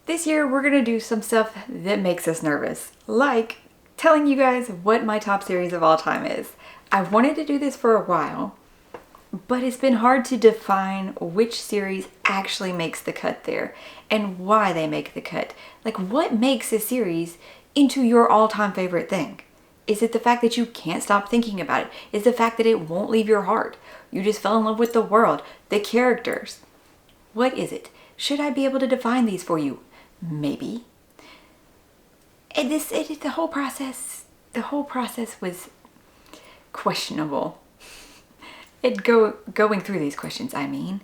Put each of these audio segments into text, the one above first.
This year we're gonna do some stuff that makes us nervous, like telling you guys what my top series of all time is. I've wanted to do this for a while, but it's been hard to define which series actually makes the cut there and why they make the cut. Like, what makes a series into your all-time favorite thing? Is it the fact that you can't stop thinking about it? Is it the fact that it won't leave your heart? You just fell in love with the world, the characters? What is it? Should I be able to define these for you? Maybe. The whole process was questionable. Going through these questions, I mean.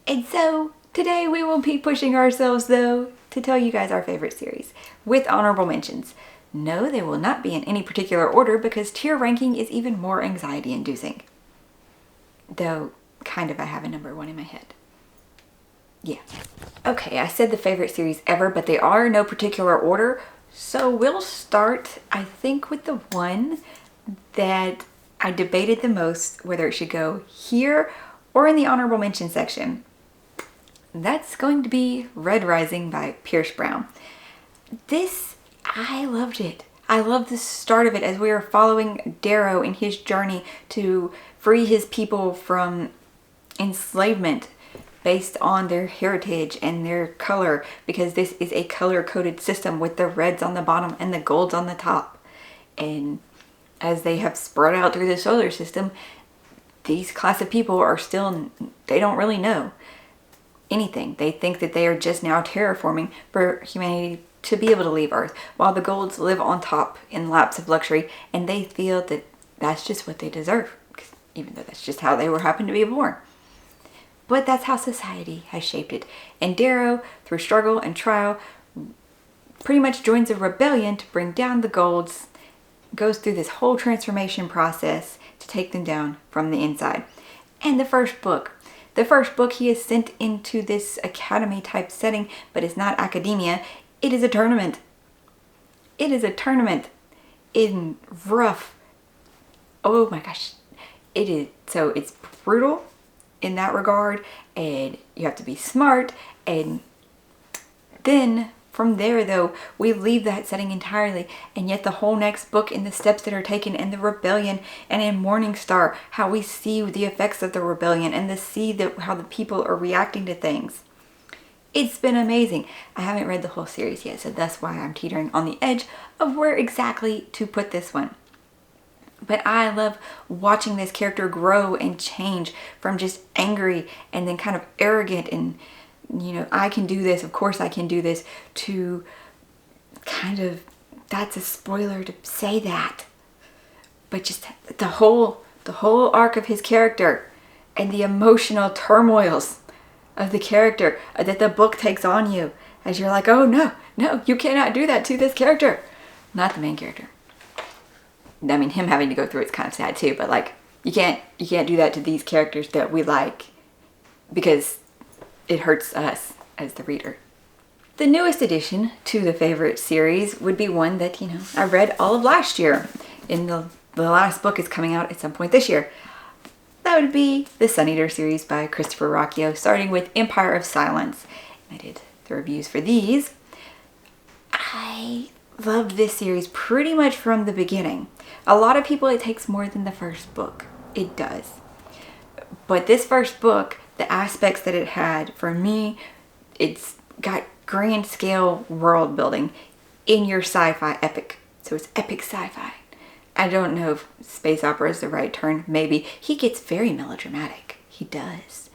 And so today we will be pushing ourselves, though, to tell you guys our favorite series with honorable mentions. No, they will not be in any particular order because tier ranking is even more anxiety inducing. Though, kind of, I have a number one in my head. Yeah. Okay, I said the favorite series ever, but they are in no particular order. So we'll start, I think, with the one that I debated the most whether it should go here or in the honorable mention section. That's going to be Red Rising by Pierce Brown. I loved it. I love the start of it as we are following Darrow in his journey to free his people from enslavement based on their heritage and their color, because this is a color-coded system with the reds on the bottom and the golds on the top. And as they have spread out through the solar system, these class of people are still, they don't really know anything. They think that they are just now terraforming for humanity to be able to leave Earth, while the golds live on top in laps of luxury, and they feel that that's just what they deserve, even though that's just how they happened to be born. But that's how society has shaped it. And Darrow, through struggle and trial, pretty much joins a rebellion to bring down the golds, goes through this whole transformation process to take them down from the inside. And the first book he is sent into this academy type setting, but it's not academia. It is a tournament. It is a tournament in rough. Oh my gosh. It is. So it's brutal in that regard, and you have to be smart. And then from there, though, we leave that setting entirely, and yet the whole next book and the steps that are taken and the rebellion, and in Morning Star, how we see the effects of the rebellion and how the people are reacting to things. It's been amazing. I haven't read the whole series yet, so that's why I'm teetering on the edge of where exactly to put this one. But I love watching this character grow and change from just angry and then kind of arrogant and, I can do this, of course I can do this, to kind of, that's a spoiler to say that, but just the whole arc of his character and the emotional turmoils of the character that the book takes on you as you're like, oh no, you cannot do that to this character. Not the main character. I mean, him having to go through it's kind of sad too, but like, you can't do that to these characters that we like, because it hurts us as the reader. The newest addition to the favorite series would be one that, I read all of last year. And the last book is coming out at some point this year. That would be the Sun Eater series by Christopher Rocchio, starting with Empire of Silence. I did the reviews for these. I loved this series pretty much from the beginning. A lot of people, it takes more than the first book. It does. But this first book, the aspects that it had, for me, it's got grand scale world building in your sci-fi epic. So it's epic sci-fi. I don't know if space opera is the right term. Maybe. He gets very melodramatic. He does.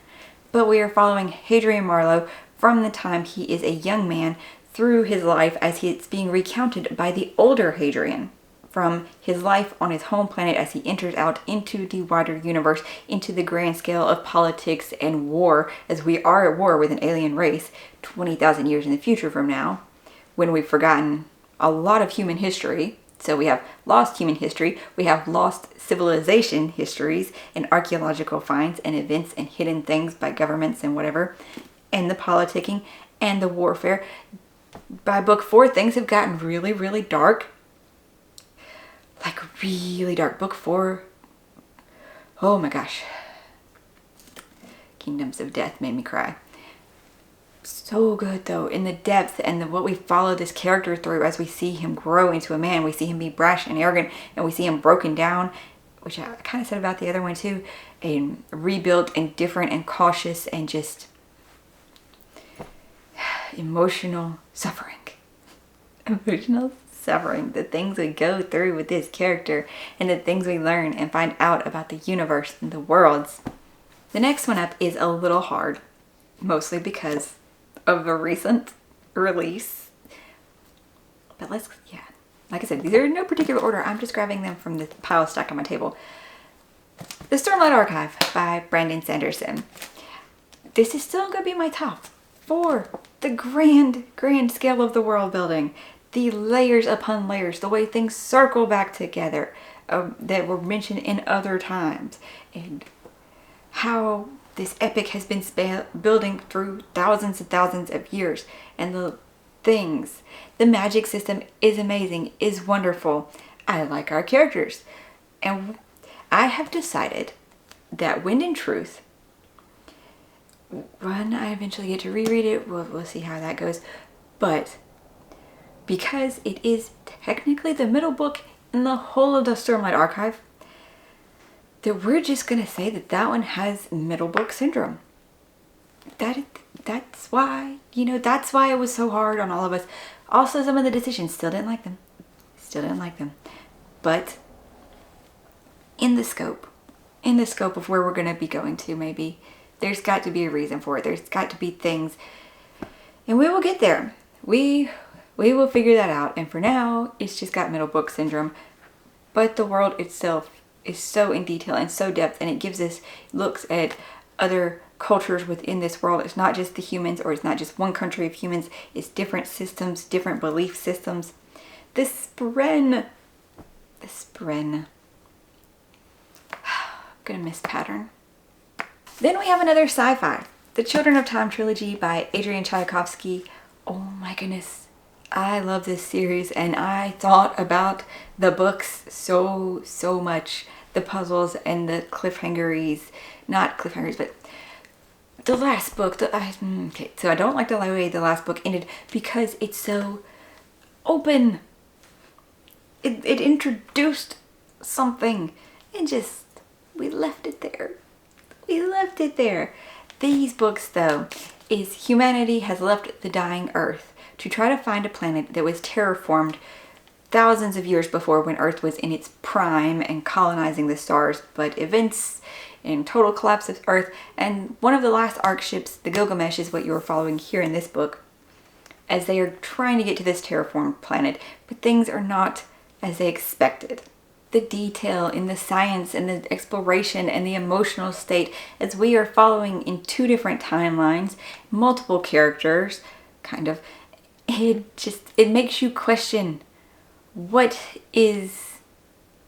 But we are following Hadrian Marlowe from the time he is a young man through his life as it's being recounted by the older Hadrian, from his life on his home planet as he enters out into the wider universe, into the grand scale of politics and war, as we are at war with an alien race 20,000 years in the future from now, when we've forgotten a lot of human history. So we have lost human history, we have lost civilization histories and archaeological finds and events and hidden things by governments and whatever, and the politicking and the warfare. By book 4, things have gotten really, really dark. Like really dark. Book 4, oh my gosh. Kingdoms of Death made me cry. So good though, in the depth and what we follow this character through as we see him grow into a man. We see him be brash and arrogant, and we see him broken down, which I kind of said about the other one too, and rebuilt and different and cautious and just emotional suffering. Emotional suffering. The things we go through with this character and the things we learn and find out about the universe and the worlds. The next one up is a little hard, mostly because of a recent release. But like I said, these are in no particular order. I'm just grabbing them from the pile stacked on my table. The Stormlight Archive by Brandon Sanderson. This is still going to be my top for the grand scale of the world building. The layers upon layers, the way things circle back together that were mentioned in other times. And how this epic has been building through thousands and thousands of years, and the magic system is amazing, is wonderful. I like our characters, and I have decided that Wind and Truth, when I eventually get to reread it, we'll see how that goes, but because it is technically the middle book in the whole of the Stormlight Archive, that we're just gonna say that one has middle book syndrome. That's why, that's why it was so hard on all of us. Also, some of the decisions, still didn't like them. But in the scope of where we're gonna be going to, maybe there's got to be a reason for it. There's got to be things, and we will get there. We will figure that out. And for now, it's just got middle book syndrome. But the world itself is so in detail and so depth, and it gives us looks at other cultures within this world. It's not just the humans, or it's not just one country of humans. It's different systems, different belief systems. This Spren. I'm gonna miss Pattern. Then we have another sci-fi, the Children of Time trilogy by Adrian Tchaikovsky. Oh my goodness. I love this series, and I thought about the books so much. The puzzles and the cliffhangeries, not cliffhangers, but the last book. Okay, so I don't like the way the last book ended because it's so open. It introduced something and just, we left it there. These books though, is humanity has left the dying Earth to try to find a planet that was terraformed thousands of years before, when Earth was in its prime and colonizing the stars, but events and total collapse of Earth, and one of the last Ark ships, the Gilgamesh, is what you are following here in this book, as they are trying to get to this terraformed planet, but things are not as they expected. The detail in the science and the exploration and the emotional state, as we are following in two different timelines, multiple characters, it makes you question what is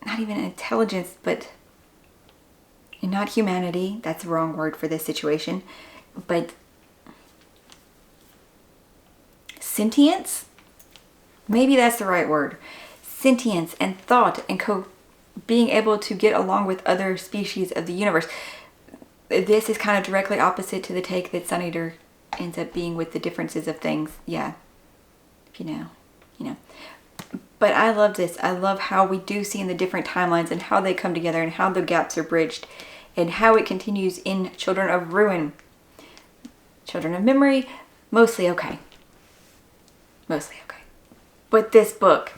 not even intelligence, but not humanity. That's the wrong word for this situation, but sentience? Maybe that's the right word. Sentience and thought and being able to get along with other species of the universe. This is kind of directly opposite to the take that Sun Eater ends up being with the differences of things. Yeah, if you know. But I love this. I love how we do see in the different timelines and how they come together and how the gaps are bridged and how it continues in Children of Ruin. Children of Memory, mostly okay. But this book,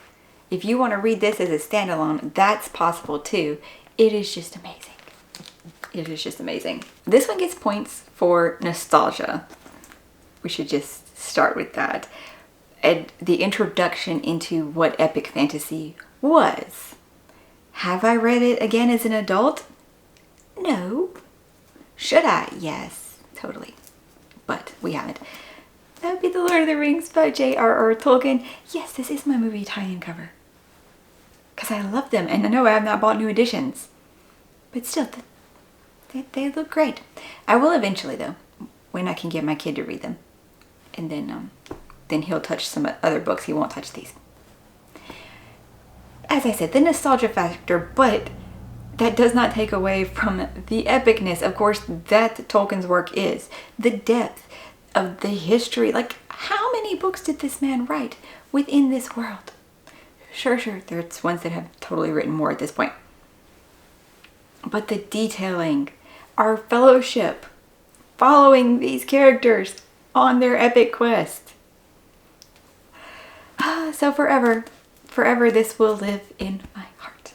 if you want to read this as a standalone, that's possible too. It is just amazing. This one gets points for nostalgia. We should just start with that. And the introduction into what epic fantasy was. Have I read it again as an adult? No. Should I? Yes, totally. But we haven't. That would be The Lord of the Rings by J.R.R. Tolkien. Yes, this is my movie tie-in cover. Because I love them, and I know I have not bought new editions. But still, they look great. I will eventually, though, when I can get my kid to read them. And then he'll touch some other books. He won't touch these. As I said, the nostalgia factor, but that does not take away from the epicness. Of course, that Tolkien's work is. The depth. of the history. Like, how many books did this man write within this world? Sure, there's ones that have totally written more at this point. But the detailing, our fellowship, following these characters on their epic quest. So forever this will live in my heart.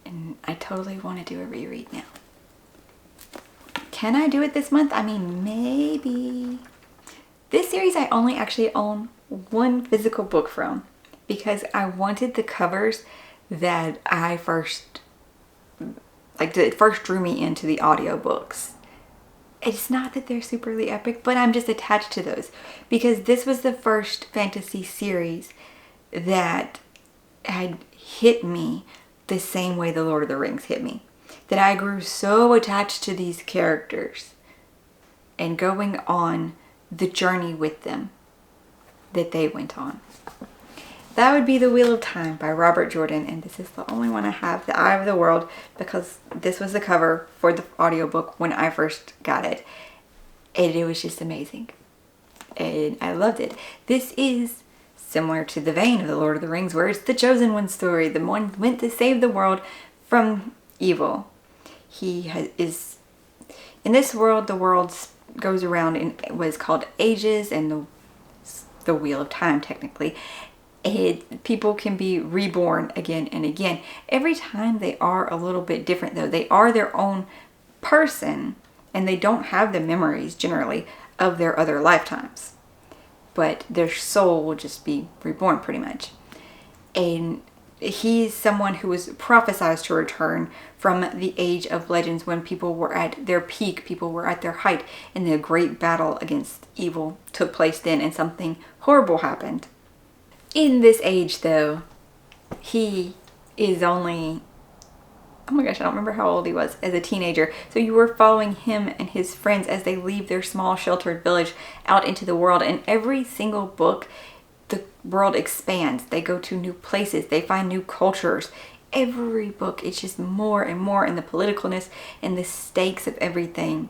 And I totally want to do a reread now. Can I do it this month? I mean, maybe. This series I only actually own one physical book from because I wanted the covers that I first, like, it first drew me into the audiobooks. It's not that they're superly epic, but I'm just attached to those because this was the first fantasy series that had hit me the same way the Lord of the Rings hit me. That I grew so attached to these characters and going on the journey with them that they went on. That would be The Wheel of Time by Robert Jordan, and this is the only one I have, The Eye of the World, because this was the cover for the audiobook when I first got it. And it was just amazing. And I loved it. This is similar to the vein of The Lord of the Rings, where it's the chosen one story. The one went to save the world from evil. Is in this world, the world goes around in what is called ages and the Wheel of Time, technically. People can be reborn again and again. Every time they are a little bit different, though. They are their own person, and they don't have the memories, generally, of their other lifetimes. But their soul will just be reborn, pretty much. And he's someone who was prophesied to return from the age of legends when people were at their peak, people were at their height, and the great battle against evil took place then, and something horrible happened. In this age, though, he is only, oh my gosh, I don't remember how old he was as a teenager. So you were following him and his friends as they leave their small sheltered village out into the world. And every single book, the world expands. They go to new places. They find new cultures. Every book, it's just more and more in the politicalness and the stakes of everything.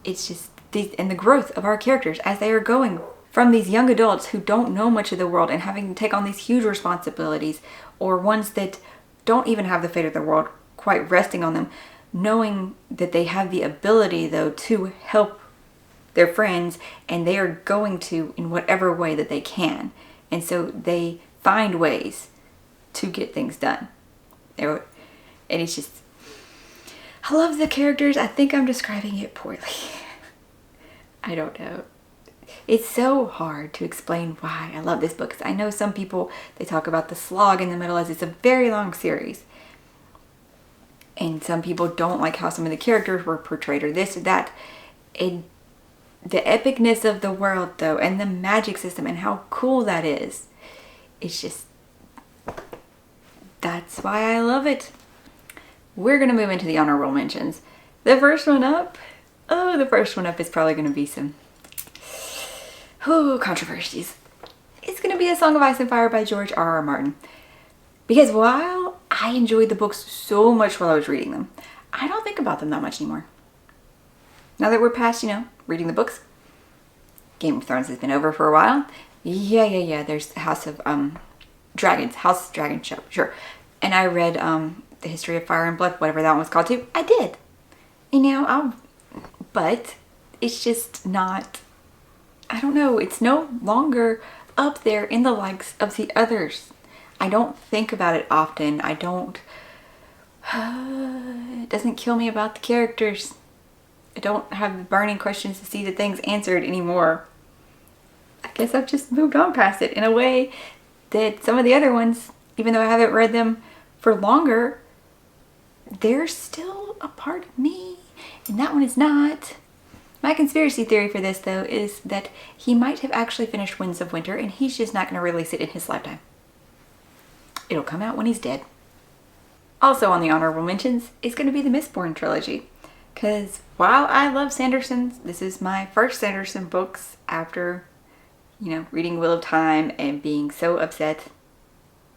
It's just, and the growth of our characters as they are going from these young adults who don't know much of the world and having to take on these huge responsibilities, or ones that don't even have the fate of the world quite resting on them, knowing that they have the ability, though, to help their friends, and they are going to in whatever way that they can. And so they find ways to get things done. And it's just, I love the characters. I think I'm describing it poorly. I don't know. It's so hard to explain why I love this book, because I know some people, they talk about the slog in the middle as it's a very long series. And some people don't like how some of the characters were portrayed or this or that. And the epicness of the world, though, and the magic system and how cool that is, it's just, that's why I love it. We're going to move into the honorable mentions. The first one up is probably going to be some controversies. It's going to be A Song of Ice and Fire by George R.R. Martin. Because while I enjoyed the books so much while I was reading them, I don't think about them that much anymore. Now that we're past, reading the books, Game of Thrones has been over for a while. Yeah. There's House of Dragons show, sure. And I read The History of Fire and Blood, whatever that one was called too. I did. But it's just not, I don't know, it's no longer up there in the likes of the others. I don't think about it often. It doesn't kill me about the characters. I don't have burning questions to see the things answered anymore. I guess I've just moved on past it in a way that some of the other ones, even though I haven't read them for longer, they're still a part of me, and that one is not. My conspiracy theory for this, though, is that he might have actually finished Winds of Winter, and he's just not going to release it in his lifetime. It'll come out when he's dead. Also on the honorable mentions is going to be the Mistborn trilogy. Because while I love Sanderson's, this is my first Sanderson books after, reading Wheel of Time and being so upset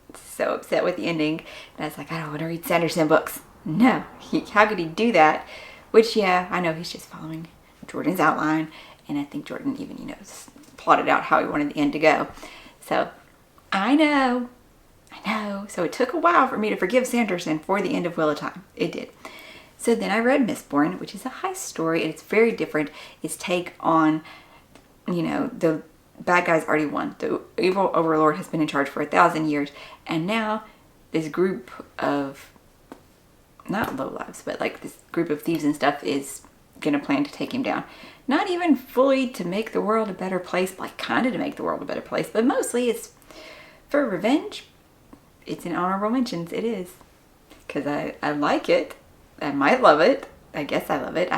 with the ending. And I was like, I don't want to read Sanderson books. No, how could he do that? Which, yeah, I know he's just following Jordan's outline. And I think Jordan even, plotted out how he wanted the end to go. So I know. So it took a while for me to forgive Sanderson for the end of Wheel of Time. It did. So then I read Mistborn, which is a heist story, and it's very different. Its take on, the bad guys already won. The evil overlord has been in charge for 1,000 years, and now this group of, not lowlives, but like this group of thieves and stuff is gonna plan to take him down. Not even fully to make the world a better place, like kind of to make the world a better place, but mostly it's for revenge. It's in honorable mentions. It is. Because I like it. I might love it. I guess I love it.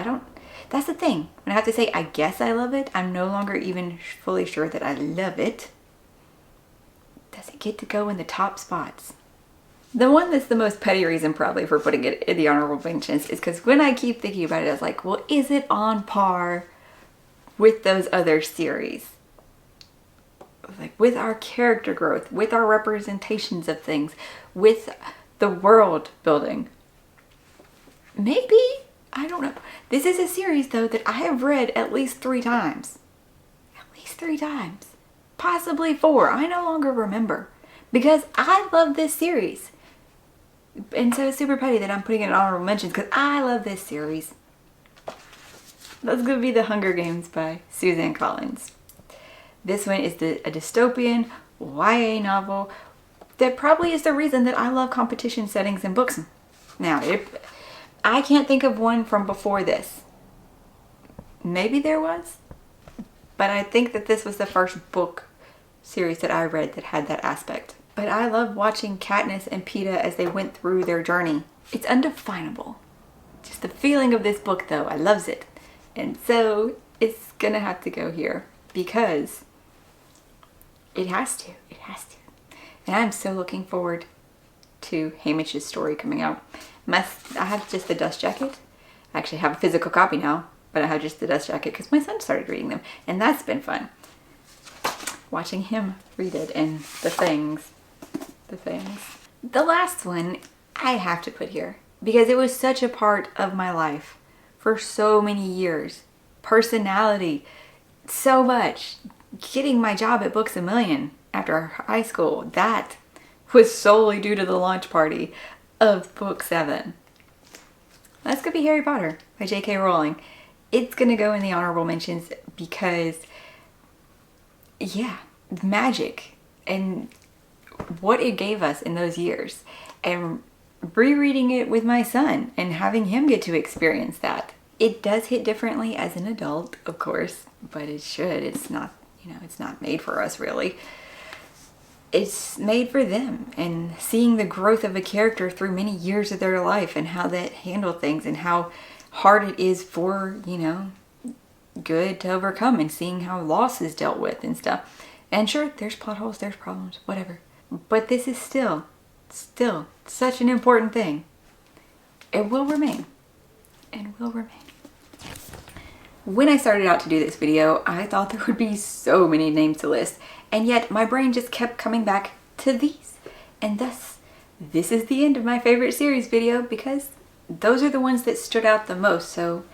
That's the thing. When I have to say I guess I love it, I'm no longer even fully sure that I love it. Does it get to go in the top spots? The one that's the most petty reason probably for putting it in the honorable mentions is because when I keep thinking about it, I was like, well, is it on par with those other series? Like with our character growth, with our representations of things, with the world building. Maybe, I don't know. This is a series though that I have read at least 3 times. At least 3 times. Possibly 4. I no longer remember. Because I love this series. And so it's super petty that I'm putting it in honorable mentions because I love this series. That's going to be The Hunger Games by Suzanne Collins. This one is a dystopian YA novel that probably is the reason that I love competition settings in books. Now, I can't think of one from before this. Maybe there was, but I think that this was the first book series that I read that had that aspect. But I love watching Katniss and Peeta as they went through their journey. It's undefinable. Just the feeling of this book though, I loves it. And so it's gonna have to go here because it has to. And I'm so looking forward to Hamish's story coming out. I have just the dust jacket. I actually have a physical copy now, but I have just the dust jacket because my son started reading them. And that's been fun. Watching him read it and the things. The last one I have to put here because it was such a part of my life for so many years. Personality, so much. Getting my job at Books A Million after high school, that was solely due to the launch party of book 7. That's gonna be Harry Potter by J.K. Rowling. It's gonna go in the honorable mentions because, yeah, magic and what it gave us in those years. And rereading it with my son and having him get to experience that. It does hit differently as an adult, of course, but it should. It's not, it's not made for us really. It's made for them, and seeing the growth of a character through many years of their life and how they handle things and how hard it is for, good to overcome, and seeing how loss is dealt with and stuff. And sure, there's plot holes, there's problems, whatever. But this is still such an important thing. It will remain. And will remain. When I started out to do this video, I thought there would be so many names to list, and yet my brain just kept coming back to these. And thus, this is the end of my favorite series video because those are the ones that stood out the most, so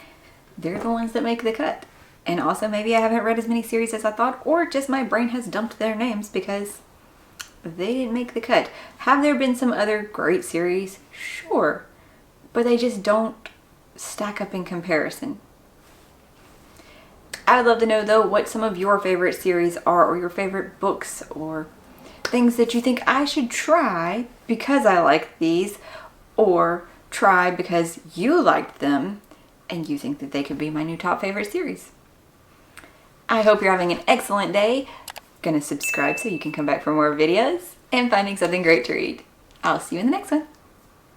they're the ones that make the cut. And also maybe I haven't read as many series as I thought, or just my brain has dumped their names because they didn't make the cut. Have there been some other great series? Sure, but they just don't stack up in comparison. I would love to know though what some of your favorite series are, or your favorite books, or things that you think I should try because I like these, or try because you liked them and you think that they could be my new top favorite series. I hope you're having an excellent day. Gonna subscribe so you can come back for more videos and finding something great to read. I'll see you in the next one.